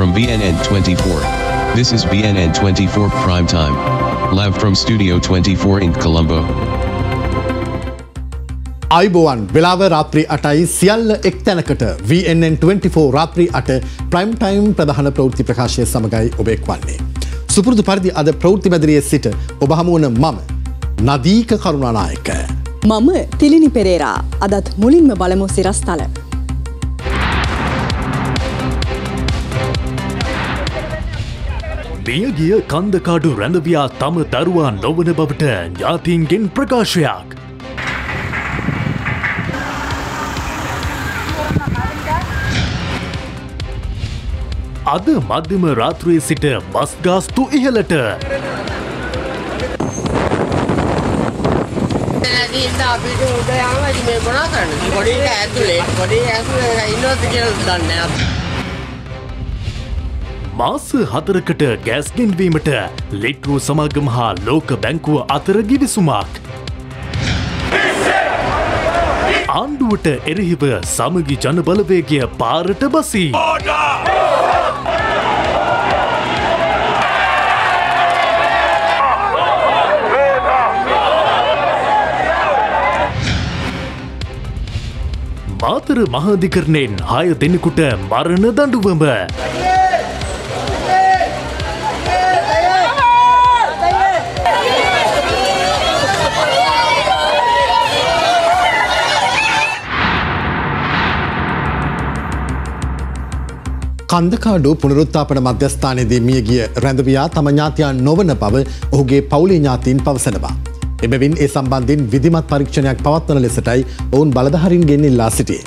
from BNN24. This is BNN24 Prime Time. Live from Studio 24 in Colombo. අයිබෝවන් වෙලාව රාත්‍රී 8යි සියල්ල එක්තැනකට VNN24 රාත්‍රී 8 ප්‍රයිම් ටයිම් ප්‍රධාන ප්‍රවෘත්ති ප්‍රකාශය සමගයි ඔබ එක්වන්නේ. සුපුරුදු පරිදි අද ප්‍රවෘත්ති මැදිරියේ සිට ඔබ හමු වන මම නදීක කරුණානායක. මම තිලිනි පෙරේරා. අදත් මුලින්ම බලමු සිරස්තල. මියගිය කන්දකාඩු රැඳවියා තම දරුවා නොවන බවට ඥාතීන්ගෙන් ප්‍රකාශයක්. අද මධ්‍යම රාත්‍රියේ සිට බස් ගාස්තු ඉහළට. මාස 4කට ගෑස් ගෙන්වීමට ලිට්රු සමාගම හා ලෝක බැංකුව අතර ගිවිසුමක්. ආණ්ඩුවට එරෙහිව සමගි ජන බලවේගය පාරට බසී. මාතර මහාධිකරණයෙන් 6 දෙනෙකුට මරණ දඬුවම. කන්දකාඩු පුනරුත්ථාපන මධ්‍යස්ථානයේදී මියගිය රැඳවියා තම ඥාතියන් නොවන බව ඔහුගේ පවුලේ ඥාතීන් පවසනවා. එබැවින් ඒ සම්බන්ධයෙන් විධිමත් පරීක්ෂණයක් පවත්වන ලෙසටයි ඔවුන් බලධාරීන්ගෙන් ඉල්ලා සිටියේ.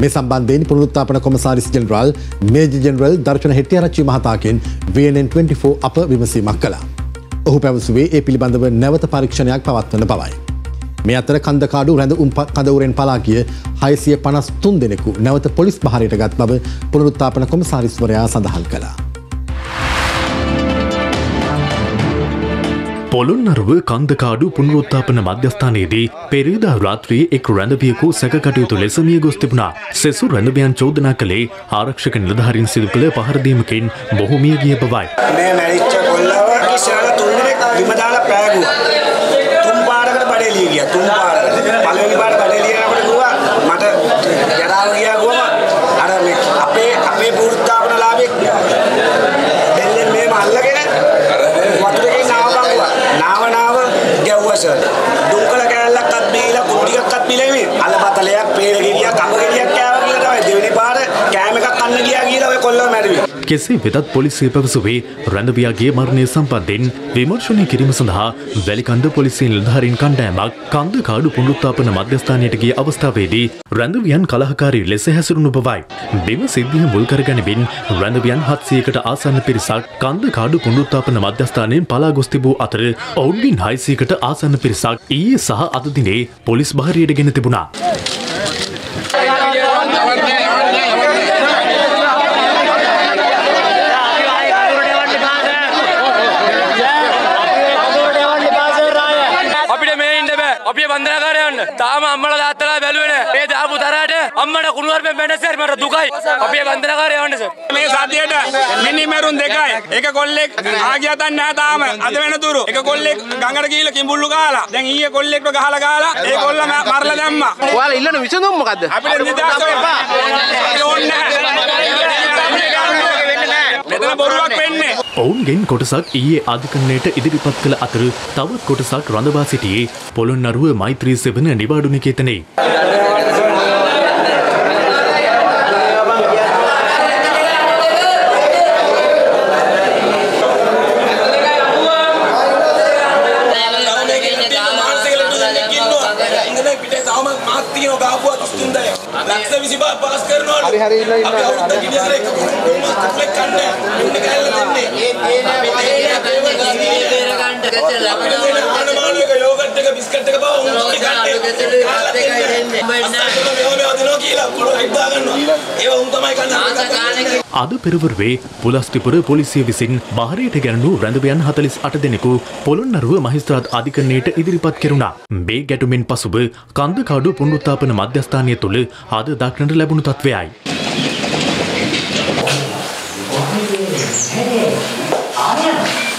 මේ සම්බන්ධයෙන් පුනරුත්ථාපන කොමසාරිස් ජෙනරාල් මේජර් ජෙනරල් දර්ශන හෙට්ටිආරච්චි මහතාගෙන් VNN24 අප විමසීමක් කළා. ඔහු පැවසුවේ ඒ පිළිබඳව නැවත පරීක්ෂණයක් පවත්වන බවයි. මේ අතර කන්දකාඩු රැඳවුම් කඳවුරෙන් පලා ගිය 653 දෙනෙකු නැවත පොලිස් බහරයට ගත් බව පුනරුත්ථාපන කොමසාරිස්වරයා සඳහන් කළා. පොළොන්නරුව කන්දකාඩු පුනරුත්ථාපන මධ්‍යස්ථානයේදී පෙරේදා රාත්‍රියේ එක් රැඳවියෙකු සැකකටයුතු ලෙස මිය ගොස් තිබුණා. සෙසු රැඳවියන් චෝදනා කළේ ආරක්ෂක නිලධාරීන් සිදු කළ පහර දීමකින් මොහු මිය ගිය බවයි. මේ මැරිච්ච කොල්ලව ඉස්සරහට තුන් දෙනෙක් බිම දාලා පෑගුවා. තුන් පාරකට බඩේ ලිය ගියා. තුන් පාරකට. පළවෙනි පාර බඩේ ලියනකොට ගුවා මට යරාව ගියා ගුවම අර මේ අපේ පුරුත්තාපන ලාභෙක් දෙල්ලෙන් මේම අල්ලගෙන වතුරේ නාව ගැව්වා සර්. දුම්කල කෑල්ලක්වත් බීලා කුටියක්වත් බීලා මේ අලබතලයක් පේරගිරියක් කඹගෙඩියක් කෑවා කියලා තමයි දෙවෙනි පාර කෑම එකක් කන්න ගියා කියලා ඔය කොල්ලව මැරුවේ. කෙසේ වෙතත් පොලිසිය පැවසුවේ රැඳවියාගේ මරණය සම්බන්ධයෙන් විමර්ශනය කිරීම සඳහා වැලිකන්ද පොලිසිය නිලධාරීන් කණ්ඩායමක් කන්දකාඩු පුනරුත්ථාපන මධ්‍යස්ථානයට ගිය අවස්ථාවේදී රැඳවියන් කලහකාරී ලෙස හැසිරුණු බවයි. මෙම සිද්ධිය මුල් කරගැනීමෙන් රැඳවියන් 700කට ආසන්න පිරිසක් කන්දකාඩු පුනරුත්ථාපන මධ්‍යස්ථානයෙන් පලා ගොස් තිබූ අතර ඔවුන්ගෙන් 600කට ආසන්න පිරිසක් ඊයේ සහ අද දිනේ පොලිස් බහරියට ගෙන තිබුණා. අපේ බන්ධනාගාරය යන්න. තාම අම්මලා තාත්තලා බැලුවේ නැහැ. මේ දාපු තරහට අම්මට කුණු වර්පෙන් බැනලා සර් මට දුකයි. අපේ බන්ධනාගාරය යන්න සර්. මේ සතියේට මිනිමරුන් දෙකයි. එක කොල්ලෙක් ආගියත් නැහැ තාම. අද වෙනතුරු එක කොල්ලෙක් ගඟට ගිහිල්ලා කිඹුල්ලු ගහලා. දැන් ඊයේ කොල්ලෙක්ව ගහලා ඒ කොල්ල මරලා දැම්මා. ඔයාලා ඉල්ලන විසඳුම මොකද්ද? අපිට නිදාස එපා. අපි ඕනේ නැහැ. බොරුවක් වෙන්නේ. ඔවුන්ගෙන් කොටසක් ඊයේ අධිකරණයට ඉදිරිපත් කළ අතර තවත් කොටසක් රඳවා සිටියේ පොළොන්නරුව මෛත්‍රී සෙවන නිවාඩු නිකේතනයේ. අද පෙරවරුවේ පුලස්තිපුර පොලිසිය විසින් බහරයට ගැනුණු රැඳවියන් 48 දෙනෙකු පොළොන්නරුව මහේස්ත්‍රාත් අධිකරණයට ඉදිරිපත් කෙරුණා. මේ ගැටුමින් පසුව කන්දකාඩු පුනරුත්ථාපන මධ්‍යස්ථානය තුළ අද දක්නට ලැබුණු තත්ත්වයයි.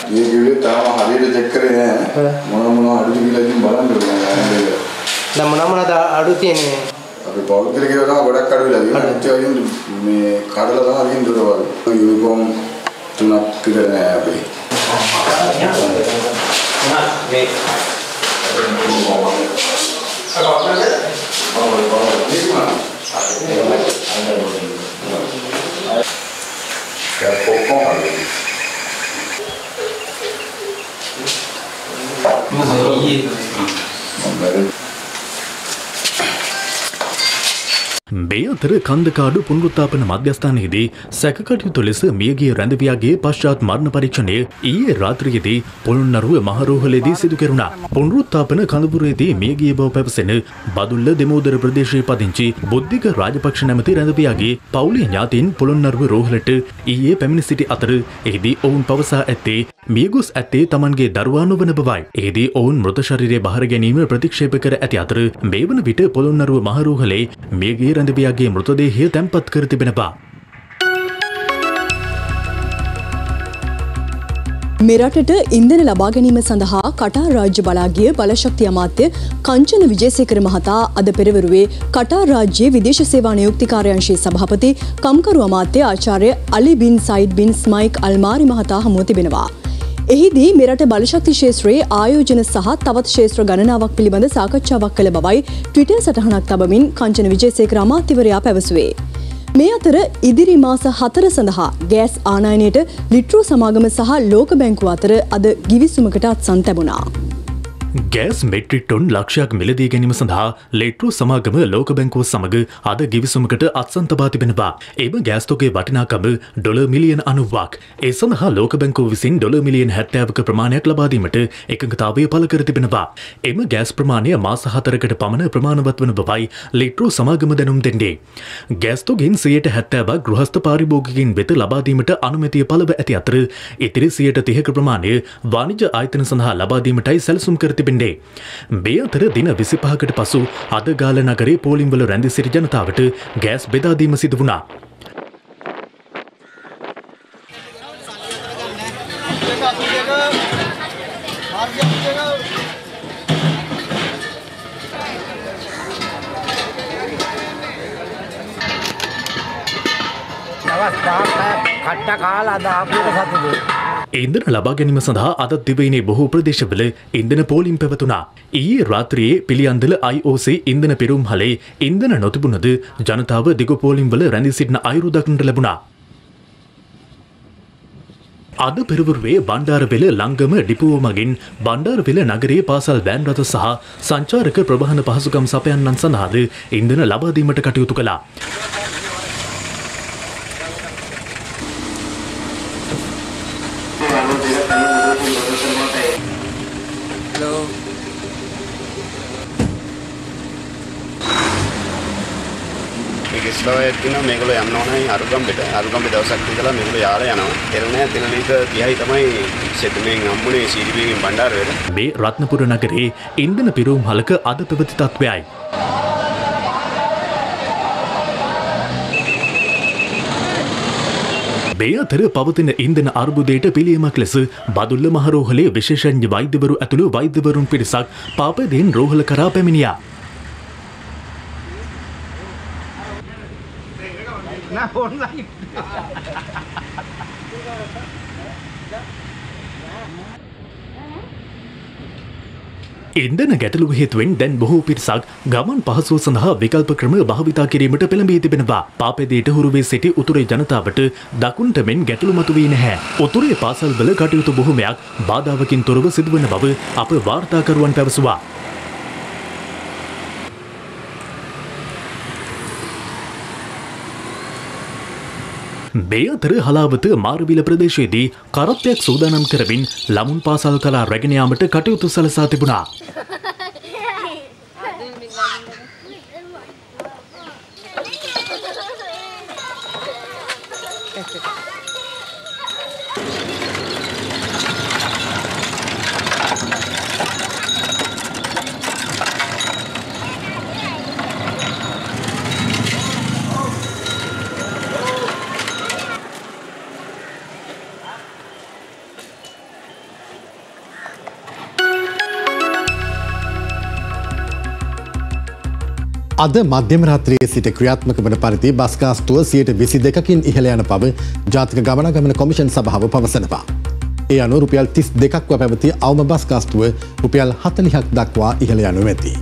ये वीडियो ताम हरियर चेक करे हैं මොන අඩුද කියලා ඉතින් බලන්න ඕනේ. දැන් මොනවාද අඩු තියෙන්නේ? අපි පෞද්ගලික ඒවා තමයි ගොඩක් අඩු වෙලා තියෙන්නේ. මේ කඩලා තමයි අදින් දොරවල්. යුනිෆෝම් තුනක් විතර නෑ අපි. මේ අතර කන්දකාඩු පුනරුත්ථාපන මධ්‍යස්ථානයේදී සැකකටයුතු ලෙස මියගිය රැඳවියාගේ පශ්චාත් මරණ පරීක්ෂණය ඊයේ රාත්‍රියේදී පොළොන්නරුව මහරෝහලේදී සිදු කෙරුණා. පුනරුත්ථාපන කඳවුරේදී මියගිය බව පැවසෙන බදුල්ල දෙමෝදර ප්‍රදේශයේ පදිංචි බුද්ධික රාජපක්ෂ නැමැති රැඳවියාගේ පවුලේ ඥාතීන් පොළොන්නරුව රෝහලට ඊයේ පැමිණ සිටි අතර එහිදී ඔවුන් පවසා ඇත්තේ මියගොස් ඇත්තේ තමන්ගේ දරුවා නොවන බවයි. එහිදී ඔවුන් මෘත ශරීරය බහර ගැනීම ප්‍රතික්ෂේප කර ඇති අතර මේ වන විට පොළොන්නරුව මහරෝහලේ මියගිය රැඳවියාගේ මෘතදේහය තැන්පත් කර තිබෙනවා. මෙරටට ඉන්ධන ලබා ගැනීම සඳහා කටාර් රාජ්‍ය බලා ගිය බලශක්ති අමාත්‍ය කංචන විජේසේකර මහතා අද පෙරවරුවේ කටාර් රාජ්‍යයේ විදේශ සේවා නියුක්ති කාර්යාංශයේ සභාපති කම්කරු අමාත්‍ය ආචාර්ය අලි බින් සයිඩ් බින් ස්මයික් අල්මාරි මහතා හමුව තිබෙනවා. එහිදී මෙරට බලශක්ති ක්ෂේත්‍රයේ ආයෝජන සහ තවත් ක්ෂේත්‍ර ගණනාවක් පිළිබඳ සාකච්ඡාවක් කළ බවයි ට්විටර් සටහනක් තබමින් කංචන විජේසේකර අමාත්‍යවරයා පැවසුවේ. මේ අතර ඉදිරි මාස 4 සඳහා ගෑස් ආනයනයට ලිට්‍රෝ සමාගම සහ ලෝක බැංකුව අතර අද ගිවිසුමකට අත්සන් තැබුණා. ගෑස් මෙට්‍රික් ටොන් ලක්ෂයක් මිලදී ගැනීම සඳහා ලෙට්‍රෝ සමාගම ලෝක බැංකුව සමග අද ගිවිසුමකට අත්සන් තබා තිබෙනවා. එම ගෑස් තොගේ වටිනාකම ඩොලර් මිලියන 90ක්. ඒ සඳහා ලෝක බැංකුව විසින් ඩොලර් මිලියන 70ක ප්‍රමාණයක් ලබා දීමට එකඟතාවය පළ කර තිබෙනවා. එම ගෑස් ප්‍රමාණය මාස 4කට පමණ ප්‍රමාණවත් වන බවයි ලෙට්‍රෝ සමාගම දැනුම් දෙන්නේ. ගෑස් තොගෙන් 70%ක් ගෘහස්ත පාරිභෝගිකයින් වෙත ලබා දීමට අනුමැතිය පළව ඇති අතර ඉතිරි 30%ක ප්‍රමාණය වාණිජ්‍ය ආයතන සඳහා ලබා දීමටයි සැලසුම් කර තිබෙන්නේ. මේ අතර දින 25කට පසු අද ගාල නගරේ පෝලිම්වල රැඳී සිටි ජනතාවට ගෑස් බෙදා දීම සිදු වුණා. ඉන්ධන ලබා ගැනීම සඳහා අද දිවයිනේ බොහෝ ප්‍රදේශවල ඉන්ධන පෝලිම් පැවතුණා. ඊයේ රාත්‍රියේ පිළියන්දල IOC ඉන්ධන පෙරම්හලේ ඉන්ධන නොතිබුණද ජනතාව දිග පෝලිම්වල රැඳී සිටින අයුරු දක්නට ලැබුණා. අද පෙරවරුවේ බණ්ඩාරවෙල ලංගම ඩිපුව මගින් බණ්ඩාරවෙල නගරයේ පාසල් වෑන් රථ සහ සංචාරක ප්‍රවාහන පහසුකම් සපයන්නන් සඳහාද ඉන්ධන ලබා දීමට කටයුතු කළා. මේගොල්ලෝ යන්න ඕනයි අරුගම්බෙට දවසක් ඉඳලා මේගොල්ලෝ යාලා යනවා. එරණෑ තෙල් ලීටර් 30යි තමයි සෙතුමෙන් හම්බුනේ සීඩිපිගෙන් බණ්ඩාරවෙල. මේ රත්නපුර නගරයේ ඉන්ධන පිරවුම්හලක අද පැවති තත්ත්වයයි. මේ අතර පවතින ඉන්ධන අර්බුදයට පිළියමක් ලෙස බදුල්ල මහරෝහලේ විශේෂඥ වෛද්‍යවරු ඇතුළු වෛද්‍යවරුන් පිරිසක් පාපදයෙන් රෝහල කරා පැමිණියා. ඉන්ධන ගැටලුව හේතුවෙන් දැන් බොහෝ පිරිසක් ගමන් පහසුව සඳහා විකල්ප ක්‍රම භාවිතා කිරීමට පෙළඹී තිබෙනවා. පාපේදයට හුරු වී සිටි උතුරේ ජනතාවට දකුණට මෙන් ගැටලු මතුවී නැහැ. උතුරේ පාසල්වල කටයුතු බොහෝමයක් බාධාවකින් තොරව සිදුවන බව අප වාර්තාකරුවන් පැවසුවා. මේ අතර හලාවත මාරවිල ප්‍රදේශයේදී කරත්තයක් සූදානම් කරමින් ළමුන් පාසල් කලා රැගෙන යාමට කටයුතු සලසා තිබුණා. අද මධ්‍යම රාත්‍රියේ සිට ක්‍රියාත්මක වන පරිදි බස් ගාස්තුව 22%කින් ඉහළ යන බව ජාතික ගමනාගමන කොමිෂන් සභාව පවසනවා. ඒ අනුව රුපියල් 32ක්ව පැවති අවම බස් ගාස්තුව රුපියල් 40ක් දක්වා ඉහළ යනු ඇති.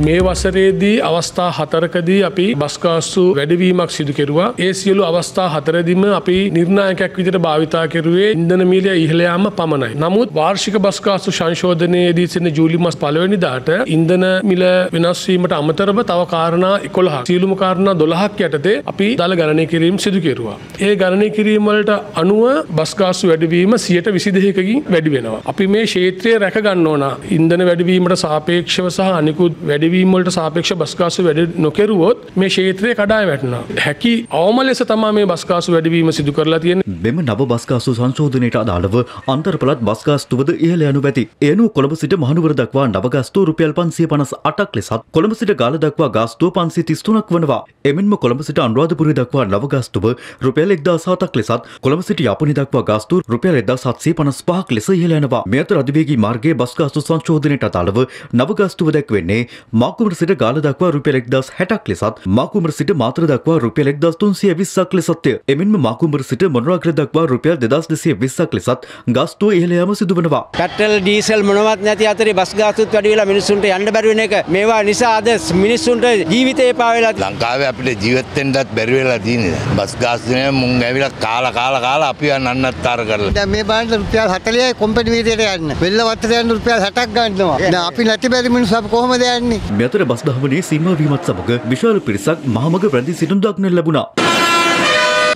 මේ වසරේදී අවස්ථා 4කදී අපි බස් ගාස්තු වැඩිවීමක් සිදු කෙරුවා. ඒ සියලු අවස්ථා 4දිම අපි නිර්ණායකයක් විදිහට භාවිතා කෙරුවේ ඉන්ධන මිල ඉහළ යාම පමණයි. නමුත් වාර්ෂික බස් ගාස්තු සංශෝධනයේදී සිටින ජූලි මාස 1 වෙනිදාට ඉන්ධන මිල වෙනස් වීමට අමතරව තව කාරණා 11ක් සියලුම කාරණා 12ක් යටතේ අපි දල ගණනය කිරීම සිදු කෙරුවා. ඒ ගණනය කිරීම වලට අනුව බස් ගාස්තු වැඩිවීම 122කින් වැඩි වෙනවා. අපි මේ ක්ෂේත්‍රය රැක ගන්න ඕන. ඉන්ධන වැඩිවීමට සාපේක්ෂව සහ අනිකුත් වැඩිවීම වලට සාපේක්ෂ බස් ගාස්තු වැඩි නොකරුවොත් මේ ක්ෂේත්‍රය කඩාය වැටෙනවා. හැකි අවම ලෙස තමයි මේ බස් ගාස්තු වැඩිවීම සිදු කරලා තියෙන්නේ. මෙම නව බස් ගාස්තු සංශෝධනයට අදාළව අන්තර්පළාත් බස් ගාස්තුවද ඉහළ යනු ඇති. එනු කොළඹ සිට මහනුවර දක්වා නව ගාස්තුව රුපියල් 558ක් ලෙසත් කොළඹ සිට ගාල්ල දක්වා ගාස්තුව 533ක් වනවා. එමෙන්ම කොළඹ සිට අනුරාධපුරය දක්වා නව ගාස්තුව රුපියල් 1007ක් ලෙසත් කොළඹ සිට යාපනය දක්වා ගාස්තුව රුපියල් 1755ක් ලෙස ඉහළ යනවා. මේ අතර අධිවේගී මාර්ගයේ බස් ගාස්තු සංශෝධනයට අදාළව නව ගාස්තුව දැක්වෙන්නේ මාකුමර සිට ගාල්ල දක්වා රුපියල් 1060ක් ලෙසත් මාකුමර සිට මාතර දක්වා රුපියල් 1320ක් ලෙසත්ය. එමෙන්ම මාකුමර සිට මොනරාගල දක්වා රුපියල් 2220ක් ලෙසත් ගාස්තුව ඉහළ යාම සිදු වෙනවා. පෙට්‍රල් ඩීසල් මොනවත් නැති අතරේ බස් ගාස්තුත් වැඩි වෙලා මිනිස්සුන්ට යන්න බැරි වෙන එක මේවා නිසා අද මිනිස්සුන්ට ජීවිතේ එපා වෙලා ලංකාවේ අපිට ජීවත් වෙන්නත් බැරි වෙලා තියෙනවා. බස් ගාස්තුනේ මුං ඇවිල්ලා කාලා අපි අන්නත්තර කරලා. දැන් මේ බාන්න රුපියල් 40යි කොම්පැනි වීදියට යන්න. වෙල්ල වත්තට යන්න රුපියල් 60ක් ගන්නවා. දැන් අපි නැති බැරි මිනිස්සු අපි කොහොමද යන්නේ? මේ අතර බස් දහවනේ සීමා වීමත් සමග විශාල පිරිසක් මහමග රැඳී සිටින දක්නට ලැබුණා.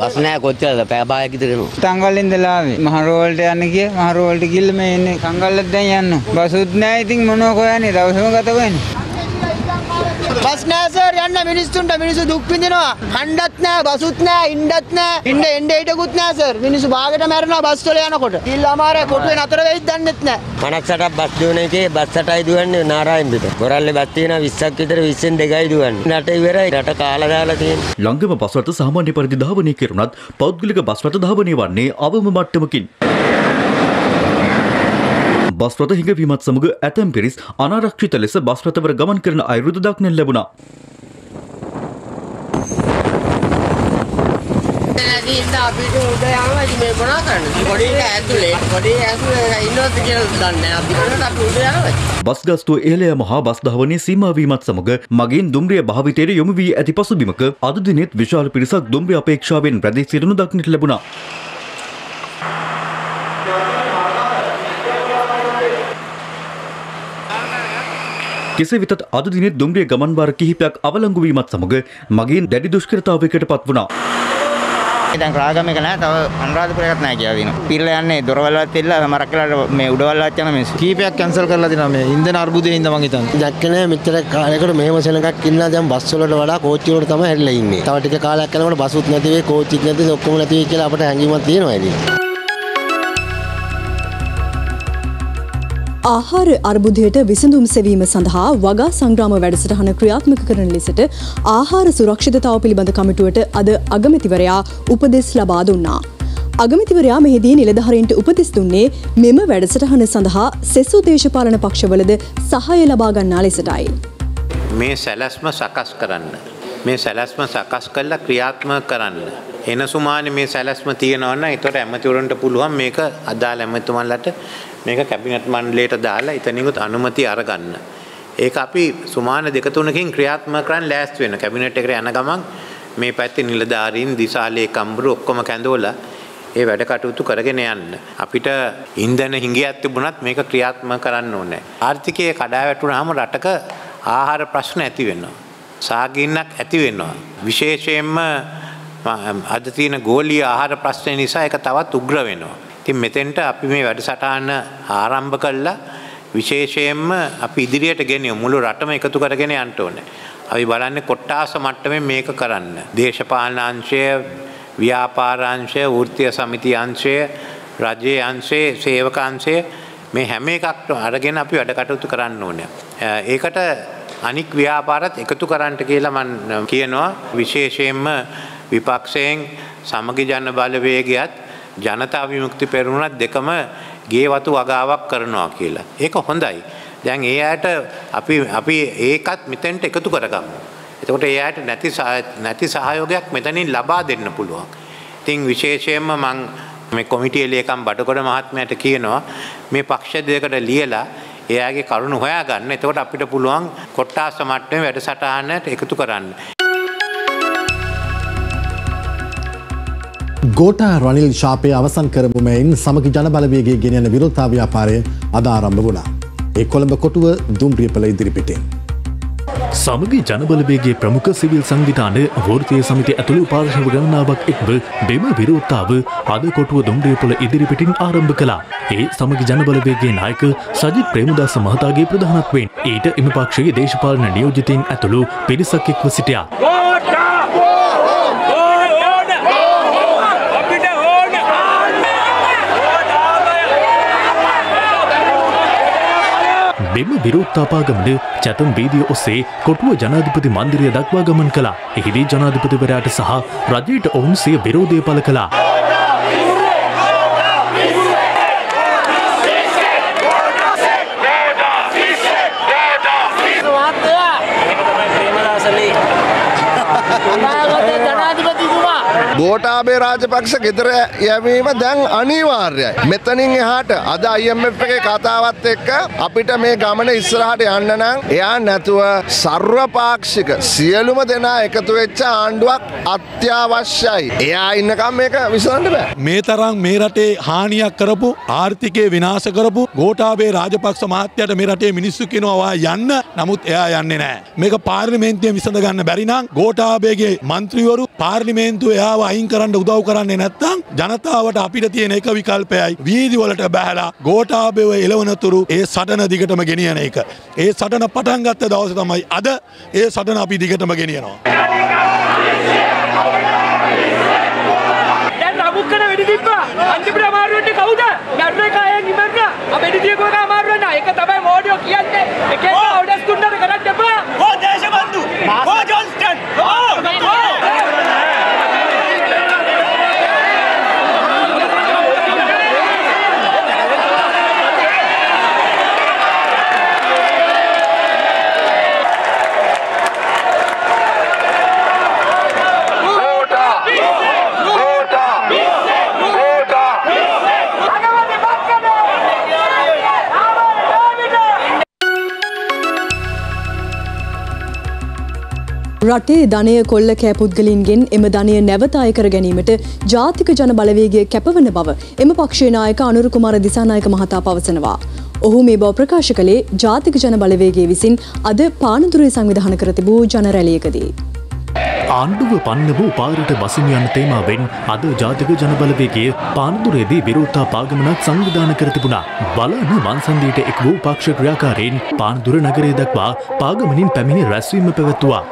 බස් නැහැ කොච්චරද පැය භාගයක් විතර යනවා. තංගල්ලෙන් ඉඳලා ආවේ. මහරෝල්ට යන්න ගිය. මහරෝල්ට ගිහිල්ලා මේ එන්නේ තංගල්ලට දැන් යන්න. බසුත් නැහැ ඉතින් මොනවා කොයන්නේ දවසම ගත වෙන්නේ. බස් නැහැ සර් යන්න මිනිස්සු දුක් විඳිනවා. හන්ඩත් නැහැ බසුත් නැහැ ඉන්නත් නැහැ. එන්න හිටකුත් නැහැ සර්. මිනිස්සු භාගයට මැරෙනවා බස් වල යනකොට. ඊළඟ අමාරේ කොටුවේ නතර වෙයිද දන්නෙත් නැහැ. මනක්සට බස් දුවන එකේ බස් 8යි දුවන්නේ නාරායන් පිට. ගොරල්ලේ බස් තියෙනවා 20ක් විතර 20න් 2යි දුවන්නේ. රට ඉවරයි රට කාලා දාලා තියෙන්නේ. ලංගම බස් රථ සාමාන්‍ය පරිදි ධාවනය කෙරුණත් පෞද්ගලික බස් රථ ධාවනය වන්නේ අවම මට්ටමකින්. බස් රථ හිඟවීමත් සමග ඇතැම් පිරිස් අනාරක්ෂිත ලෙස බස් රථවල ගමන් කරන අයුරුද දක්නට ලැබුණා. බස් ගාස්තුව ඉහළ යාම හා බස් ධාවනයේ සීමා වීමත් සමග මගින් දුම්රිය භාවිතයට යොමු වී ඇති පසුබිමක අද දිනෙත් විශාල පිරිසක් දුම්රිය අපේක්ෂාවෙන් රැඳී සිටිනු දක්නට ලැබුණා. කෙසේ වෙතත් අද දිනේ දුම්රිය ගමන් වාර කිහිපයක් අවලංගු වීමත් සමග මගින් දැඩි දුෂ්කරතාවයකට පත් වුණා. දැන් රාගම එක නැහැ තව අනුරාධපුරයකට නැහැ කියලා දිනවා. පිරලා යන්නේ දොරවල්වත් ඉල්ලා මරක් කියලා මේ උඩවල්වත් යන මිනිස්සු. කීපයක් කැන්සල් කරලා දිනවා මේ ඉන්ධන අර්බුදයෙන් ඉඳ මං හිතන්නේ. දැක්කේ නැහැ මෙච්චර කාලයකට මෙහෙම සෙනඟක් ඉන්නා දැන් බස් වලට වඩා කෝච්චි වලට තමයි හැරිලා ඉන්නේ. තව ටික කාලයක් යනකොට බස්ුත් නැති වෙයි කෝච්චිත් නැති වෙයි ඔක්කොම නැති වෙයි කියලා අපට හැඟීමක් තියෙනවා ඉතින්. ආහාර අර්බුදයට විසඳුම් සෙවීම සඳහා වගා සංග්‍රාම වැඩසටහන ක්‍රියාත්මක කරන ලෙසට ආහාර සුරක්ෂිතතාව පිළිබඳ කමිටුවට අද අගමැතිවරයා උපදෙස් ලබා දුන්නා. අගමැතිවරයා මෙහිදී නිලධාරීන්ට උපදෙස් දුන්නේ මෙම වැඩසටහන සඳහා සෙසු දේශපාලන පක්ෂවලද සහාය ලබා ගන්නා ලෙසටයි. මේ සැලැස්ම සකස් කරන්න. මේ සැලැස්ම සකස් කරලා ක්‍රියාත්මක කරන්න. එන සුමානේ මේ සැලැස්ම තියෙනවා නම් ඒතකොට ඇමතිවරුන්ට පුළුවන් මේක අදාළ ඇමතිතුමන්ලට මේක කැබිනට් මණ්ඩලයට දාලා එතනින්ුත් අනුමැතිය අරගන්න. ඒක අපි සුමාන 2-3කින් ක්‍රියාත්මක කරන්න ලෑස්ති වෙන. කැබිනට් එකට යන ගමන් මේ පැත්තේ නිලධාරීන් දිසාලේ කම්බරු ඔක්කොම කැඳවලා ඒ වැඩ කටයුතු කරගෙන යන්න. අපිට ඉන්ධන හිඟයක් තිබුණත් මේක ක්‍රියාත්මක කරන්න ඕනේ. ආර්ථිකයේ කඩා වැටුනහම රටක ආහාර ප්‍රශ්න ඇති වෙනවා. සාගින්නක් ඇති වෙනවා. විශේෂයෙන්ම අද තියෙන ගෝලීය ආහාර ප්‍රශ්න නිසා ඒක තවත් උග්‍ර වෙනවා. ඉතින් මෙතෙන්ට අපි මේ වැඩසටහන ආරම්භ කළා විශේෂයෙන්ම අපි ඉදිරියට ගෙනියමු මුළු රටම එකතු කරගෙන යන්න ඕනේ. අපි බලන්නේ කොට්ටාස මට්ටමේ මේක කරන්න. දේශපාලන අංශය, ව්‍යාපාර අංශය, වෘත්තීය සමිති අංශය, රජයේ අංශය, සේවක අංශය මේ හැම එකක්ම අරගෙන අපි වැඩ කටයුතු කරන්න ඕනේ. ඒකට අනික් ව්‍යාපාරත් එකතු කරන්නට කියලා මම කියනවා. විශේෂයෙන්ම විපක්ෂයෙන් සමගි ජන බලවේගයත් ජනතා විමුක්ති පෙරමුණත් දෙකම ගේ වතු වගාවක් කරනවා කියලා. ඒක හොඳයි. දැන් ඒ අයට අපි ඒකත් මෙතෙන්ට එකතු කරගමු. එතකොට ඒ අයට නැති සහයෝගයක් මෙතනින් ලබා දෙන්න පුළුවන්. ඉතින් විශේෂයෙන්ම මම මේ කොමිටියේ ලේකම් බඩකොඩ මහත්මයාට කියනවා මේ පක්ෂ දෙකකට ලියලා එයාගේ කරුණ හොයාගන්න. එතකොට අපිට පුළුවන් කොට්ටාස මට්ටමේ වැඩසටහනට එකතු කරන්න. ගෝඨා රනිල් ශාපය අවසන් කරපු මෙයින් සමගි ජනබලවේගයේ ගෙන යන විරෝධතා ව්‍යාපාරය අද ආරම්භ වුණා. ඒ කොළඹ කොටුව දුම්රියපල ඉදිරිපිටින්. සමගි ජනබලවේගයේ ප්‍රමුඛ සිවිල් සංවිධාන වෘත්තීය සමිතිය ඇතුළු පාර්ශ්ව ගණනාවක් එක්ව මෙම විරෝධතාව අද කොටුව දුම්රියපල ඉදිරිපිටින් ආරම්භ කළා. ඒ සමගි ජනබලවේගයේ නායක සජිත් ප්‍රේමදාස මහතාගේ ප්‍රධානත්වයෙන් ඊට එම පක්ෂයේ දේශපාලන නියෝජිතයින් ඇතුළු පිරිසක් එක්ව සිටියා. මෙම විරෝධතාපාගමන චැතම් වීදිය ඔස්සේ කොටුව ජනාධිපති මන්දිරය දක්වා ගමන් කළා. එහිදී ජනාධිපතිවරයාට සහ රජයට ඔවුන් සිය විරෝධය පළ කළා. ගෝඨාභය රාජපක්ෂ ගෙදර යැවීම දැන් අනිවාර්යයි. මෙතනින් එහාට අද IMF එකේ කතාවත් එක්ක අපිට මේ ගමන ඉස්සරහට යන්න නම් එයා නැතුව සර්වපාක්ෂික සියලුම දෙනා එකතු වෙච්ච ආණ්ඩුවක් අත්‍යවශ්‍යයි. එයා ඉන්නකම් මේක විසඳන්න බෑ. මේ තරම් මේ රටේ හානියක් කරපු ආර්ථිකය විනාශ කරපු ගෝඨාභය රාජපක්ෂ මහත්තයාට මේ රටේ මිනිස්සු කියනවා යන්න. නමුත් එයා යන්නේ නැහැ. මේක පාර්ලිමේන්තුවේ විසඳ ගන්න බැරි නම් ගෝඨාභයගේ മന്ത്രിවරු පාර්ලිමේන්තුවේ එයාව අයින් කරන්න උදව් කරන්නේ නැත්නම් ජනතාවට අපිට තියෙන එක විකල්පයයි වීදි වලට බහැලා ගෝඨාභයව එළවනතුරු ඒ සටන දිගටම ගෙනියන එක. ඒ සටන පටන් ගත්ත දවසේ තමයි අද ඒ සටන අපි දිගටම ගෙනියනවා. දැන් අමුක්කන වෙඩි තිබ්බා. අන්තිමට අමාරු වෙන්නේ කවුද? මැරුණේ කායෙන් ඉමරන. අපෙඩි තියපු එක අමාරු වෙනවා. ඒක තමයි මෝඩියෝ කියන්නේ. එකේ අවුඩස් කුණ්ඩර කරන්න එපා. ඕ දේශබන්දු. ඕ ජොන්ස්ටන්. රටේ ධනය කොල්ල කෑ පුද්ගලින්ගෙන් එම ධනය නැවත අය කර ගැනීමට ජාතික ජන බලවේගය කැපවන බව එම පක්ෂයේ නායක අනුර කුමාර දිසානායක මහතා පවසනවා. ඔහු මේ බව ප්‍රකාශ කළේ ජාතික ජන බලවේගය විසින් අද පානදුරේ සංවිධානය කර තිබූ ජන රැළියකදී. ආණ්ඩුව පන්න වූ පාරට බසින යන තේමාවෙන් අද ජාතික ජන බලවේගයේ පානදුරේදී විරෝධතා පාගමනක් සංවිධානය කර තිබුණා. බලන මන්සන්දියට එක් වූ පක්ෂ ක්‍රියාකාරීන් පානදුර නගරය දක්වා පාගමනින් පැමිණි රැස්වීම පැවැත්තුවා.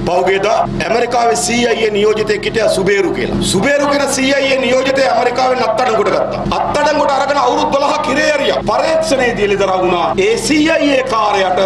පෞගේදා ඇමරිකාවේ CIA නියෝජිතයෙක් හිටියා සුබේරු කියලා. සුබේරු කියන CIA නියෝජිතයා ඇමරිකාවෙන් අත්අඩංගුවට ගත්තා. අත්අඩංගුවට අරගෙන අවුරුදු 12ක් හිරේ ඇරියා. පරීක්ෂණයේදී එළිදරව් වුණා. ඒ CIA කාර්යයට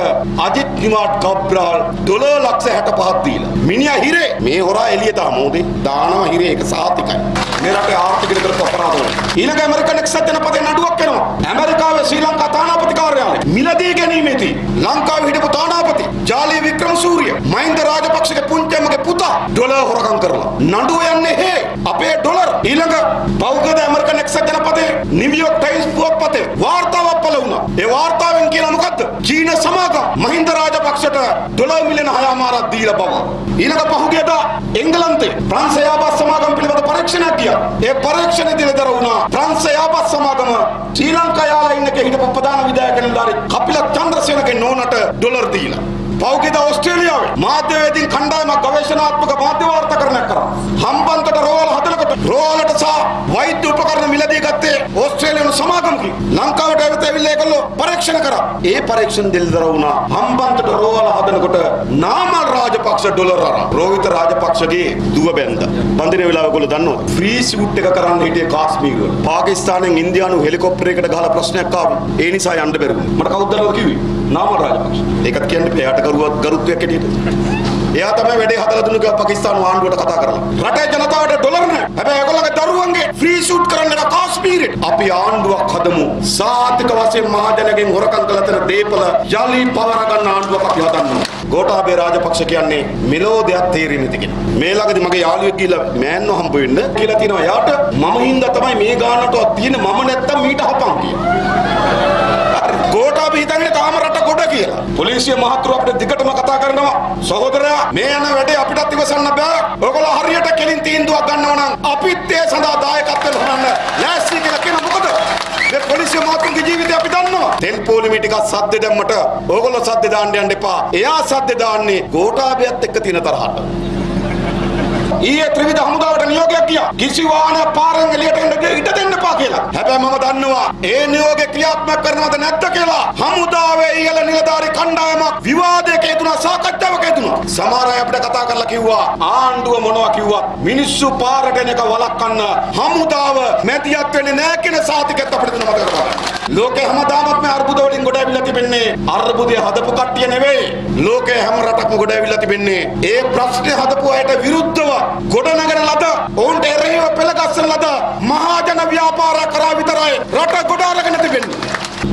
අජිත් නිමාඩ් කබ්‍රාල් $65,000 දීලා. මිනිහා හිරේ. මේ හොරා එළිය දාමෝදේ දානවා හිරේ ඒක සාතිකයි. මේ රටේ ආර්ථික විතර අපරාධ වුණා. ඊළඟ ඇමරිකන් එක්සත් ජනපදයේ නඩුවක් එනවා. ඇමරිකාවේ ශ්‍රී ලංකා තානාපති කාර්යාලය මිලදී ගැනීමේදී ලංකාවේ හිටපු තානාපති ජාලී වික්‍රමසූරිය මහින්ද රාජපක්ෂගේ පුංචිමගේ පුතා ඩොලර් හොරකම් කරලා නඩුව යන්නේ හේ අපේ ඩොලර්. ඊළඟ පෞගද ඇමරිකන් එක්සත් ජනපදයේ නිව්යෝක් ටයිම්ස් පුවත්පතේ වාර්තාවක් පළ වුණා. ඒ වාර්තාවෙන් කියලා මොකද්ද? චීන සමාගම් මහින්ද රාජපක්ෂට ඩොලර් මිලියන 6.5ක් දීලා බව. ඊළඟ පහුගියදා එංගලන්තේ ප්‍රංශ යාබස් සමාගම් පිළිබඳ පරීක්ෂණයක් ගියා. ඒ පරීක්ෂණයේදී එළිදර වුණා ප්‍රංශ යාබස් සමාගම ශ්‍රී ලංකා යාලා ඉන්නකේ හිටපු ප්‍රධාන විධායක නිලධාරී කපිල චන්ද්‍රසේනගේ නෝනට ඩොලර් දීලා. පෞගේද ඕස්ට්‍රේලියාවේ මාධ්‍යවේදීන් කණ්ඩායමක් ගවේෂණාත්මක මාධ්‍ය වාර්තාකරණයක් කරා. හම්බන්තොට රෝහල හදනකොට රෝහලට සහ වෛද්‍ය උපකරණ මිලදී ගත්තේ ඕස්ට්‍රේලියානු සමාගමකි. ලංකාවට ඇවිල්ලා ඒගොල්ලෝ පරීක්ෂණ කරා. ඒ පරීක්ෂණ දෙල්දර වුණා. හම්බන්තොට රෝහල හදනකොට නාමල් රාජපක්ෂ ඩොලර් අරන් රෝහිත රාජපක්ෂගේ දුව බැන්ද. බන්දිනේ වෙලාව ඒගොල්ලෝ දන්නවද? ෆ්‍රී සිවුට් එක කරන්න හිටියේ කාශ්මීර වල. පාකිස්තානෙන් ඉන්දියානු හෙලිකොප්ටරයකට ගහලා ප්‍රශ්නයක් ආවා. ඒ නිසා යන්න බැරුව. මට කවුද දන්නවද කිව්වේ? නාමල් රාජපක්ෂ. ඒකත් කියන්නේ එයාට ගරුත්වයක් ඇටියට. එයා තමයි වැඩේ හදලා දුන්නේ කියලා පාකිස්තාන ආණ්ඩුවට කතා කරලා. රටේ ජනතාවට ඩොලර් නැහැ. හැබැයි ඒගොල්ලන්ගේ දරුවන්ගේ ෆ්‍රී ෂූට් කරන්න කාශ්මීරේ. අපි ආණ්ඩුවක් හදමු. සාතික වශයෙන් මහජනගෙන් හොරකම් කළ තර දීපල යලි පවර ගන්න ආණ්ඩුවක් අපි හදන්නවා. ගෝඨාභය රාජපක්ෂ කියන්නේ මෙලෝ දෙයක් තේරෙන්නේ නැති කෙනෙක්. මේ ළඟදී මගේ යාළුවෙක් ගිහලා මෑන්ව හම්බ වෙන්න කියලා තිනවා. යාට මම හින්දා තමයි මේ ගානටවත් තියෙන මම නැත්තම් මීට හපන් කියලා. ගෝඨාභය හිතන්නේ තාම රට ගොඩ කියලා. පොලිසිය මහතුරු අපිට දිගටම කතා කරනවා. සහෝදරයා මේ යන වැඩේ අපිටත් ඉවසන්න බෑ. ඔයගොල්ලෝ හරියට කෙලින් තීන්දුවක් ගන්නවා නම් අපිත් ඒ සඳහා දායකත්වයෙන් හොරන්න ලෑස්ති කියලා කියන මොකද? මේ පොලිසිය මහතුරුගේ ජීවිතය අපි දන්නවා. තෙල් පොලිමේ ටිකක් සද්ද දැම්මට ඕගොල්ලෝ සද්ද දාන්න යන්න එපා. එයා සද්ද දාන්නේ ගෝඨාභයත් එක්ක තියෙන තරහට. ඊයේ ත්‍රිවිධ හමුදාවට නියෝගයක් ගියා. කිසි වාහනයක් පාරෙන් එළියට එන්න ඉඩ දෙන්න එපා කියලා. හැබැයි මම දන්නවා ඒ නියෝගය ක්‍රියාත්මක කරනවද නැද්ද කියලා. හමුදාවේ ඉහළ නිලධාරී කණ්ඩායමක් විවාදයක යෙදුණා, සාකච්ඡාවක යෙදුණා. සමහර අය අපිට කතා කරලා කිව්වා ආණ්ඩුව මොනවා කිව්වත් මිනිස්සු පාරට එන එක වළක්වන්න හමුදාව මැදිහත් වෙන්නේ නැහැ කියන සාතිකත් අපිට මතක කරගන්න. ලෝකේ හැමදාමත් මේ අර්බුද වලින් ගොඩ ඇවිල්ලා තිබෙන්නේ අර්බුදය හදපු කට්ටිය නෙවෙයි. ලෝකේ හැම රටක්ම ගොඩ ඇවිල්ලා තිබෙන්නේ ඒ ප්‍රශ්නේ හදපු අයට විරුද්ධව ගොඩනගන ලද ඔවුන්ට එරෙහිව පෙළගස්සන ලද මහජන ව්‍යාපාර කරා විතරයි රට ගොඩ අරගෙන තිබෙන්නේ.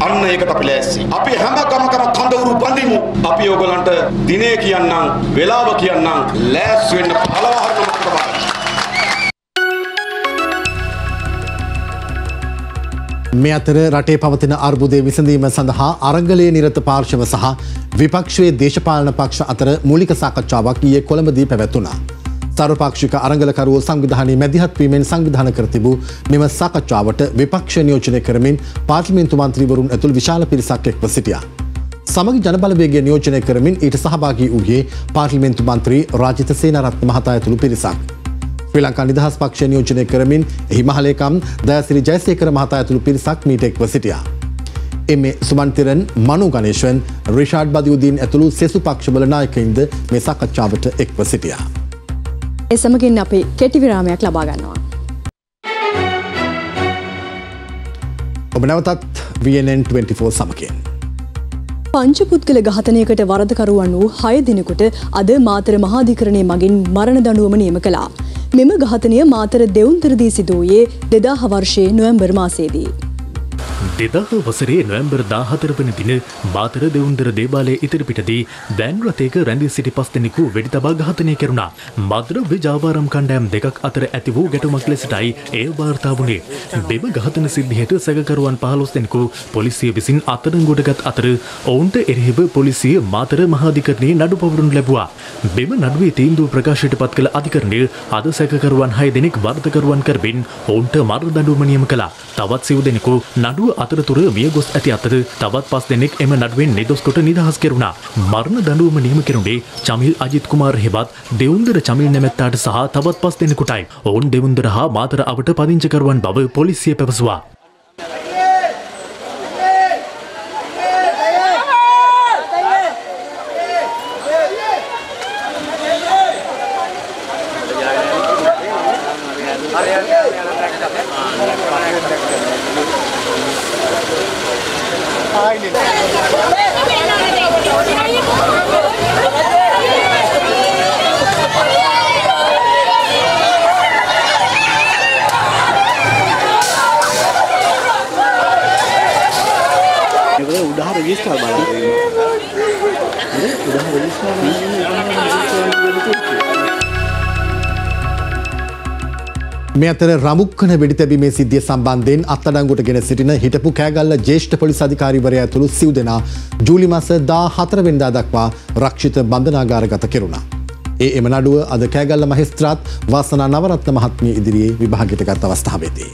අන්න ඒකට අපි ලෑස්ති. අපි හැම ගමකම කඳවුරු බඳිමු. අපි ඕගලන්ට දිනේ කියන්නම්, වේලාව කියන්නම්, ලෑස්ති වෙන්න පළවහරම තමයි. මේ අතර රටේ පවතින අර්බුදය විසඳීම සඳහා අරගලයේ නිරත පාර්ශව සහ විපක්ෂයේ දේශපාලන පක්ෂ අතර මූලික සාකච්ඡාවක් ඊයේ කොළඹදී පැවැත්වුණා. සර්වපාක්ෂික අරගලකරුවෝ සංවිධානයේ මැදිහත් වීමෙන් සංවිධානය කර තිබූ මෙම සාකච්ඡාවට විපක්ෂ නියෝජනය කරමින් පාර්ලිමේන්තු මන්ත්‍රීවරුන් ඇතුළු විශාල පිරිසක් එක්ව සිටියා. සමගි ජනබලවේගය නියෝජනය කරමින් ඊට සහභාගී වූයේ පාර්ලිමේන්තු මන්ත්‍රී රාජිත සේනාරත්න මහතා ඇතුළු පිරිසක්. ශ්‍රී ලංකා නිදහස් පක්ෂය නියෝජනය කරමින් එහි මහලේකම් දයාසිරි ජයසේකර මහතා ඇතුළු පිරිසක් මීට එක්ව සිටියා. එමේ සුමන්තිරන්, මනු ගණේෂන්, රිෂාඩ් බදියුදීන් ඇතුළු සෙසු පක්ෂවල නායකයින්ද මේ සාකච්ඡාවට එක්ව සිටියා. ඒ සමගින් අපි කෙටි විරාමයක් ලබා ගන්නවා. ඔබ නැවතත් VNN 24 සමගින්. පංචපුද්ගල ඝාතනයකට වරදකරුවන් වූ 6 දිනකට අද මාතර මහාධිකරණය මගින් මරණ දඬුවම නියම කළා. මෙම ඝාතනය මාතර දෙවුන්තරදී සිදු වූයේ 2000 වර්ෂයේ නොවැම්බර් මාසයේදී. 2000 වසරේ නොවැම්බර් 14 වන දින මාතර දෙවුන්දර දේවාලයේ ඉදිරිපිටදී වෑන් රථයක රැඳී සිටි 5 දෙනෙකු වෙඩි තබා ඝාතනය කෙරුණා. මද්‍රව්‍ය ජාවාරම් කණ්ඩායම් දෙකක් අතර ඇති වූ ගැටුමක් ලෙසටයි එය වාර්තා වුණේ. මෙම ඝාතන සිද්ධියට සැකකරුවන් 15 දෙනෙකු පොලිසිය විසින් අත්අඩංගුවටගත් අතර ඔවුන්ට එරෙහිව පොලිසිය මාතර මහාධිකරණයේ නඩු පවරනු ලැබුවා. මෙම නඩුවේ තීන්දුව ප්‍රකාශයට පත් කළ අධිකරණය අද සැකකරුවන් 6 දෙනෙක් වරදකරුවන් කරමින් ඔවුන්ට මරණ දඬුවම නියම කළා. තවත් 7 දෙනෙකු නඩුව අතරතුර මිය ගොස් ඇති අතර තවත් 5 දෙනෙක් එම නඩුවෙන් නිදොස් කොට නිදහස් කෙරුණා. මරණ දඬුවම නියම කෙරුණේ චමිල් අජිත් කුමාර් හෙවත් දෙවුන්දර චමිල් නැමැත්තාට සහ තවත් 5 දෙනෙකුටයි. ඔවුන් දෙවුන්දර හා මාතර අවට පදිංචිකරුවන් බව පොලිසිය පැවසුවා. මේ අතර රමුක්කන වෙඩි තැබීමේ සිද්ධිය සම්බන්ධයෙන් අත්අඩංගුවට ගෙන සිටින හිටපු කෑගල්ල ජ්‍යෙෂ්ඨ පොලිස් අධිකාරීවරයා ඇතුළු සිව් දෙනා ජූලි මාස 14 වෙනිදා දක්වා රක්ෂිත බන්ධනාගාරගත කෙරුණා. එම නඩුව අද කෑගල්ල මහේස්ත්‍රාත් වාසනා නවරත්න මහත්මිය ඉදිරියේ විභාගයට ගත් අවස්ථාවේදී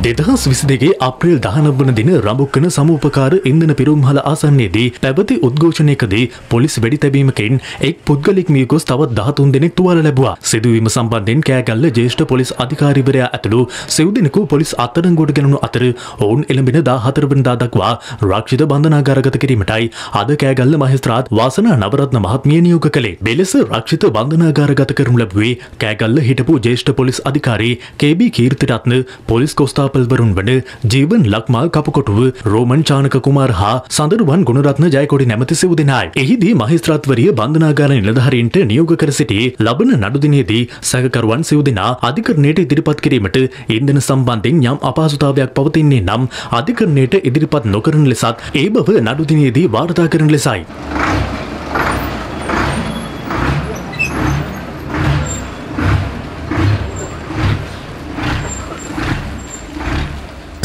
2022 අප්‍රේල් 19 වන දින රඹුක්කන සමූපකාර ඉන්ධන පිරුම්හල ආසන්නයේදී පැවති උද්ඝෝෂණයකදී පොලිස් වෙඩි තැබීමකින් එක් පුද්ගලෙක් මිය ගොස් තවත් 13 දෙනෙක් තුවාල ලැබුවා. සිදුවීම සම්බන්ධයෙන් කෑගල්ල ජ්‍යෙෂ්ඨ පොලිස් අධිකාරීවරයා ඇතුළු සිව් දෙනෙකු පොලිස් අත්අඩංගුවට ගෙනුණු අතර ඔවුන් එළඹෙන 14 වෙනිදා දක්වා රක්ෂිත බන්ධනාගාරගත කිරීමටයි අද කෑගල්ල මහේස්ත්‍රාත් වාසනා නවරත්න මහත්මිය නියෝග කළේ. මෙලෙස රක්ෂිත බන්ධනාගාරගත කරනු ලැබුවේ කෑගල්ල හිටපු ජ්‍යෙෂ්ඨ පොලිස් අධිකාරී KB කීර්තිරත්න, පොලිස් කොස්තා කොස්තාපල්වරුන් වන ජීවන් ලක්මාල් කපුකොටුව රෝමන් චානක කුමාර හා සඳරුවන් ගුණරත්න ජයකොඩි නැමැති සිව් දෙනායි. එහිදී මහේස්ත්‍රාත්වරිය බන්ධනාගාර නිලධාරීන්ට නියෝග කර සිටි ලබන නඩු දිනේදී සැකකරුවන් සිව් දෙනා අධිකරණයට ඉදිරිපත් කිරීමට ඉන්ධන සම්බන්ධයෙන් යම් අපහසුතාවයක් පවතින්නේ නම් අධිකරණයට ඉදිරිපත් නොකරන ලෙසත් ඒ බව නඩු දිනේදී වාර්තා කරන ලෙසයි.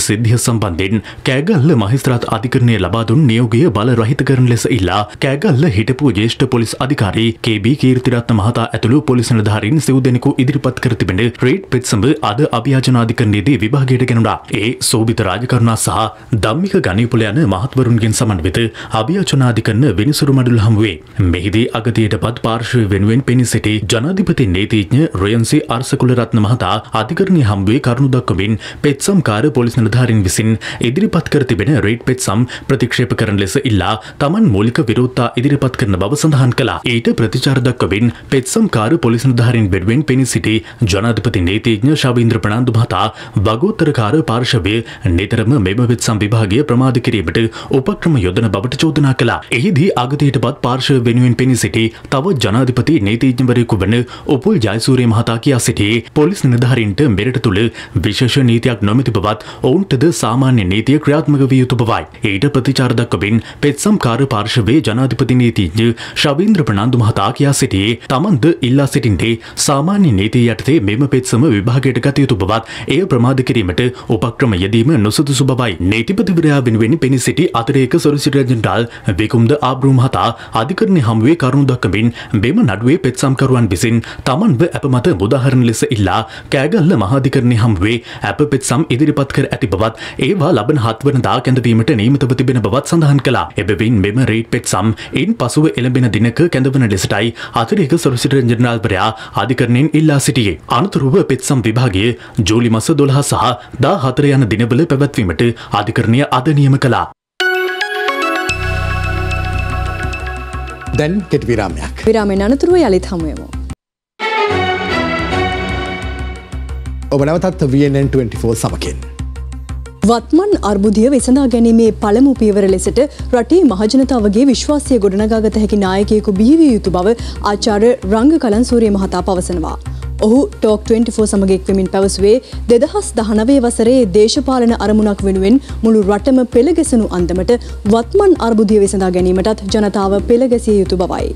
සිද්ධිය සම්බන්ධයෙන් කෑගල්ල මහේස්ත්‍රාත් අධිකරණය ලබා දුන් නියෝගය බල රහිත කරන ලෙස ඉල්ලා කෑගල්ල හිටපු ජ්‍යෙෂ්ඨ පොලිස් අධිකාරී KB කීර්තිරත්න මහතා ඇතුළු පොලිස් නිලධාරීන් සිව් දෙනෙකු ඉදිරිපත් කර තිබෙන රේඩ් පෙත්සඹ අද අභියාචන අධිකරණයේදී විභාගයට ගෙනුණා. ඒ සෝබිත රාජකරුණා සහ ධම්මික ගණීපුල යන මහත්වරුන්ගෙන් සමන්විත අභියාචන අධිකරණ විනිසුරු මඩුල හමුවේ. මෙහිදී අගතියටපත් පාර්ශ්වය වෙනුවෙන් පෙනී සිටි ජනාධිපති නීතිඥ රොයන්සි අර්සකුලරත්න මහතා අධිකරණයේ හමුවේ කරුණු දක්වමින් පෙත්සම්කාර පොලිස් නිලධාරීන් විසින් ඉදිරිපත් කර තිබෙන රේඩ් පෙත්සම් ප්‍රතික්ෂේප කරන ලෙස ඉල්ලා තමන් මූලික විරෝධතා ඉදිරිපත් කරන බව සඳහන් කළා. ඊට ප්‍රතිචාර දක්වමින් පෙත්සම්කාර පොලිස් නිලධාරීන් වෙනුවෙන් පෙනී සිටි ජනාධිපති නීතිඥ ශාවීන්ද්‍ර ප්‍රනාන්දු මහතා වගෝත්තරකාර පාර්ශවය නිතරම මෙම පෙත්සම් විභාගය ප්‍රමාද කිරීමට උපක්‍රම යොදන බවට චෝදනා කළා. එහිදී අගතියටපත් පාර්ශවය වෙනුවෙන් පෙනී සිටි තව ජනාධිපති නීතිඥවරයෙකු වන උපුල් ජයසූරිය මහතා කියා සිටියේ පොලිස් නිලධාරීන්ට මෙරට තුළ විශේෂ නීතියක් නොමැති බවත් ඔවුන්ටද සාමාන්‍ය නීතිය ක්‍රියාත්මක විය යුතු බවයි. ඊට ප්‍රතිචාර දක්වමින් පෙත්සම්කාර පාර්ශවයේ ජනාධිපති නීතිඥ ශාවීන්ද්‍ර ප්‍රනාන්දු මහතා කියා සිටියේ තමන්ද ඉල්ලා සිටින්නේ සාමාන්‍ය නීතිය යටතේ මෙම පෙත්සම විභාගයට ගත යුතු බවත් එය ප්‍රමාද කිරීමට උපක්‍රම යෙදීම නොසුදුසු බවයි. නීතිපතිවරයා වෙනුවෙන් පෙනී සිටි අතිරේක සොලිසිටර් ජෙනරාල් විකුම්ද ආබ්‍රූ මහතා අධිකරණයේ හමුවේ කරුණු දක්වමින් මෙම නඩුවේ පෙත්සම්කරුවන් විසින් තමන්ව අප මත උදාහරණ ලෙස ඉල්ලා කෑගල්ල මහාධිකරණයේ හමුවේ අප පෙත්සම් ඉදිරිපත් කර ඇති බවත් ඒවා ලබන 7 වනදා කැඳවීමට නියමිතව තිබෙන බවත් සඳහන් කළා. එබැවින් මෙම රේඩ් පෙත්සම් ඉන් පසුව එළඹෙන දිනක කැඳවන ලෙසටයි අතිරේක සොලිසිටර් ජෙනරාල්වරයා අධිකරණයෙන් ඉල්ලා සිටියේ. අනතුරුව පෙත්සම් විභාගය ජූලි මාස 12 සහ 14 යන දිනවල පැවැත්වීමට අධිකරණය අද නියම කළා. දැන් කෙටි විරාමයක්. විරාමයෙන් අනතුරුව යලිත් හමුවෙමු. ඔබ නැවතත් VNN 24 සමගින්. වත්මන් අර්බුදය විසඳා ගැනීමේ පළමු පියවර ලෙසට රටේ මහජනතාවගේ විශ්වාසය ගොඩනගාගත හැකි නායකයෙකු බිහි විය යුතු බව ආචාර්ය රංග කලන්සූරිය මහතා පවසනවා. ඔහු ටෝක් 24 සමග එක්වෙමින් පැවසුවේ 2019 වසරේ දේශපාලන අරමුණක් වෙනුවෙන් මුළු රටම පෙළගැසුණු අන්දමට වත්මන් අර්බුදය විසඳා ගැනීමටත් ජනතාව පෙළගැසිය යුතු බවයි.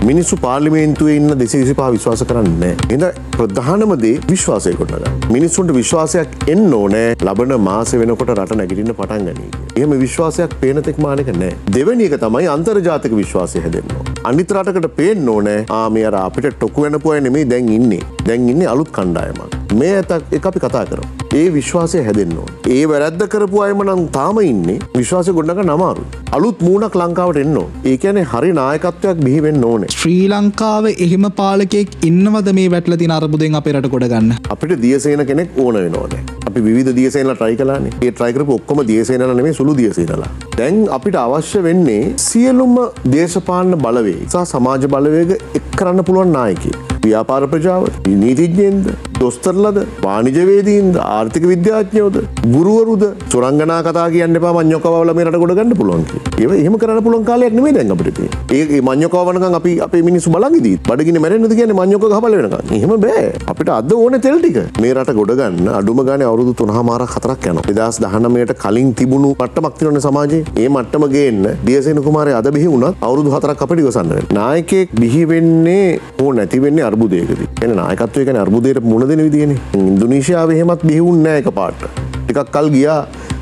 මිනිස්සු පාර්ලිමේන්තුවේ ඉන්න 225 විශ්වාස කරන්නේ නැහැ. එහෙනම් ප්‍රධානම දේ විශ්වාසය ගොඩනගන්න. මිනිස්සුන්ට විශ්වාසයක් එන්න ඕනේ ලබන මාසෙ වෙනකොට රට නැගිටින්න පටන් ගනී. එහෙම විශ්වාසයක් පේන තෙක් මානක නැහැ. දෙවෙනි එක තමයි අන්තර්ජාතික විශ්වාසය හැදෙන්න ඕනේ. අනිත් රටකට පේන්න ඕනේ මේ අර අපිට ටොකු වෙනපු අය නෙමෙයි දැන් ඉන්නේ. දැන් ඉන්නේ අලුත් කණ්ඩායමක්. මේ එක අපි කතා කරමු. ඒ විශ්වාසය හැදෙන්න ඕනේ. ඒ වැරද්ද කරපු අයම නම් තාම ඉන්නේ. විශ්වාසය ගොඩනගන්න අමාරුයි. අලුත් මූණක් ලංකාවට එන්න ඕනේ. ඒ කියන්නේ හරි නායකත්වයක් බිහි වෙන්න ඕනේ. ශ්‍රී ලංකාව එහෙම පාලකයෙක් ඉන්නවද මේ වැටලා තියෙන අරමුදෙන් අපේ රට ගොඩ ගන්න? අපිට දියසේන කෙනෙක් ඕන වෙනවනේ. අපි විවිධ දියසේනලා try කළානේ. ඒ try කරපු ඔක්කොම දියසේනලා නෙමෙයි සුළු දියසේනලා. දැන් අපිට අවශ්‍ය වෙන්නේ සියලුම දේශපාලන බලවේග සහ සමාජ බලවේග එක් කරන්න පුළුවන් නායකයෙක්. ව්‍යාපාර ප්‍රජාව, නීතිඥයින්ද, දොස්තරලද, වාණිජවේදීන්ද, ආර්ථික විද්‍යාඥයෝද, ගුරුවරුද, සුරංගනා කතා කියන්න එපා මඤ්ඤොකවවල මේ රට ගොඩ ගන්න පුළුවන් කියලා. එහෙම කරන්න පුළුවන් කාලයක් නෙමෙයි දැන් අපිට තියෙන්නේ. ඒ මඤ්ඤොකවවනකම් අපි අපේ මිනිස්සු බලන් ඉදී. බඩගින්න මැරෙන්නද කියන්නේ මඤ්ඤොක ගහපල වෙනකම්. එහෙම බෑ. අපිට අද ඕනේ තෙල් ටික. මේ රට ගොඩ ගන්න අඩුම ගානේ අවුරුදු 3මාරක් 4ක් යනවා. 2019ට කලින් තිබුණු මට්ටමක් තියෙනවනේ සමාජයේ. ඒ මට්ටම ගේන්න දියසේන කුමාරයා අද බිහි වුණත් අවුරුදු 4ක් අපිට ඉවසන්න වෙනවා. නායකයෙක් බිහි වෙන්නේ ඕ නැති වෙන්නේ අර්බුදයකදී. එන නායකත්වය කියන්නේ අර්බුදයට මුහුණ දෙන විදියනේ. ඉන්දුනීසියාවේ එහෙමත් බිහි වුණේ නැහැ එකපාරට. ටිකක් කල් ගියා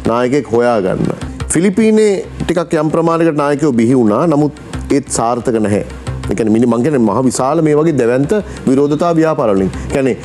නායකයෙක් හොයාගන්න. ෆිලිපීනේ ටිකක් යම් ප්‍රමාණයකට නායකයෝ බිහි වුණා. නමුත් ඒත් සාර්ථක නැහැ. ඒ කියන්නේ මං කියන්නේ මහ විශාල මේ වගේ දැවැන්ත විරෝධතා ව්‍යාපාර වලින්. කියන්නේ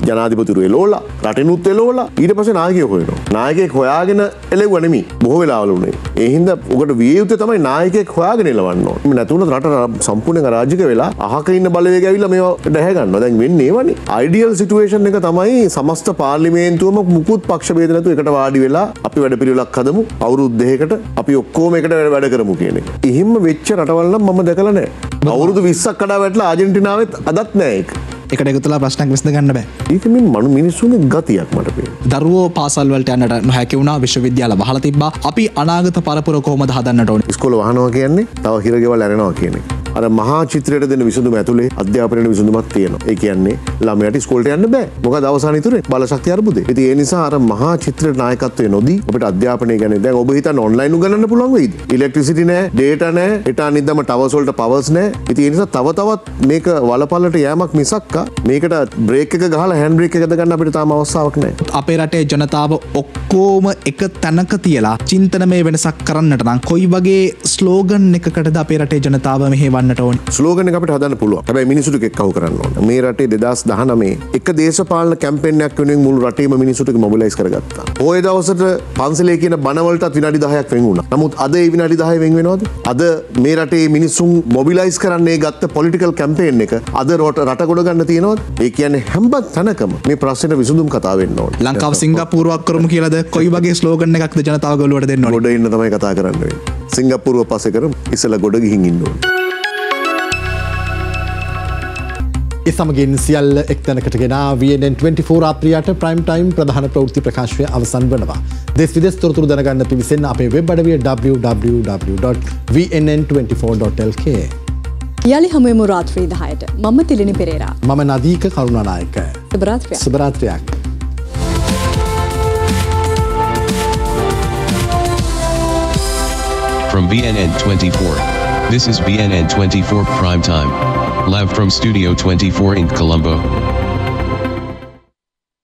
ජනාධිපතිවරු එලෝලා, රටිනුත් එලෝලා, ඊට පස්සේ නායකයෙක් හොයනවා. නායකයෙක් හොයාගෙන එලෙව්ව නෙමෙයි. බොහෝ වෙලාවල උනේ. ඒ හින්දා උකට විය යුත්තේ තමයි නායකයෙක් හොයාගෙන එලවන්න ඕනේ. මේ නැතුණත් රට සම්පූර්ණයෙන් අරාජික වෙලා අහක ඉන්න බලවේග ඇවිල්ලා මේවා දැහැ ගන්නවා. දැන් වෙන්නේ ඒවනේ. අයිඩියල් සිටුේෂන් එක තමයි සමස්ත පාර්ලිමේන්තුවම මුකුත් පක්ෂ ભેද නැතුව එකට වාඩි වෙලා අපි වැඩ පිළිවෙලක් හදමු. අවුරුදු 2කට අපි ඔක්කොම එකට වැඩ කරමු කියන එක. එහෙම වෙච්ච රටවල් නම් මම දැකලා නැහැ. අවුරුදු 20ක් කඩා වැටලා ආජන්ටිනාවෙත් අදත් නැහැ ඒක. එකට එකතුලා ප්‍රශ්නයක් විසඳ ගන්න බෑ. ඒක මින් මනු මිනිස්සුන්ගේ ගතියක් මට පේනවා. දරුවෝ පාසල් වලට යන්නට නොහැකි වුණා, විශ්වවිද්‍යාල වහලා තිබ්බා. අපි අනාගත පරපුර කොහොමද හදන්නට ඕනේ? ඉස්කෝල වහනවා කියන්නේ තව හිරගෙවල් ඇරෙනවා කියන එක. අර මහා චිත්‍රයට දෙන විසඳුම ඇතුලේ අධ්‍යාපනයේ විසඳුමක් තියෙනවා. ඒ කියන්නේ ළමයාට ඉස්කෝලට යන්න බෑ. මොකද අවසාන ඉතුරුනේ බලශක්තිය අර්බුදේ. ඉතින් ඒ නිසා අර මහා චිත්‍රයට නායකත්වයේ නොදී අපිට අධ්‍යාපනය ගැන දැන් ඔබ හිතන්න ඔන්ලයින් උගන්වන්න පුළුවන් වෙයිද? ඉලෙක්ට්‍රිසිටි නැහැ, ඩේටා නැහැ, හිට අනිද්දාම ටවර්ස් වලට පවර්ස් නැහැ. ඉතින් ඒ නිසා තව තවත් මේක වලපල්ලට යෑමක් මිසක්ක මේකට බ්‍රේක් එක ගහලා හෑන්ඩ් බ්‍රේක් එක දාගන්න අපිට තාම අවස්ථාවක් නැහැ. අපේ රටේ ජනතාව ඔක්කොම එක තැනක තියලා චින්තනමය වෙනසක් කරන්නට නම් කොයි වගේ ස්ලෝගන් එකකටද අපේ රටේ ජනතාව මෙහෙවන්නට ඕනේ? ස්ලෝගන් එක අපිට හදන්න පුළුවන්. හැබැයි මිනිසුන්ට එක්කව කරන්න ඕනේ. මේ රටේ 2019 එක දේශපාලන කැම්පේන් එකක් වෙනුවෙන් මුළු රටේම මිනිසුන්ට මොබිලයිස් කරගත්තා. ඔය දවසට පන්සලේ කියන බණවලටත් විනාඩි 10ක් වෙන් වුණා. නමුත් අද ඒ විනාඩි 10 වෙන් වෙනවද? අද මේ රටේ මිනිසුන් මොබිලයිස් කරන්නේ ගත්ත පොලිටිකල් කැම්පේන් එක අද රට ගොඩ ගන්න තියෙනවද? ඒ කියන්නේ හැම තැනකම මේ ප්‍රශ්නෙට විසඳුම් කතා වෙන්න ඕනේ. ලංකාව සිංගප්පූරුවක් කරමු කියලාද කොයි වගේ ස්ලෝගන් එකක්ද ජනතාව ගොල්ලුවට දෙන්න ඕනේ? ගොඩ ඉන්න තමයි කතා කරන්න වෙන්නේ. සිංගප්පූරුව පස්සේ කරමු. ඉස්සෙල්ලා ගොඩ ගිහින් ඉන්න ඕනේ. ඒ සමගින් සියල්ල එක්තැනකට ගෙන VNN 24 රාත්‍රියට ප්‍රයිම් ටයිම් ප්‍රධාන ප්‍රවෘත්ති ප්‍රකාශය අවසන් වනවා. දෙස් විදෙස් තොරතුරු දැනගන්න පිවිසෙන්න අපේ වෙබ් අඩවිය www.vnn24.lk. යලි හමුවෙමු රාත්‍රී 10ට. මම තිලිනි පෙරේරා. මම නදීක කරුණානායක. සුබ රාත්‍රියක්. සුබ රාත්‍රියක්. From VNN 24. This is VNN 24 Prime Time. Live from Studio 24 in Colombo.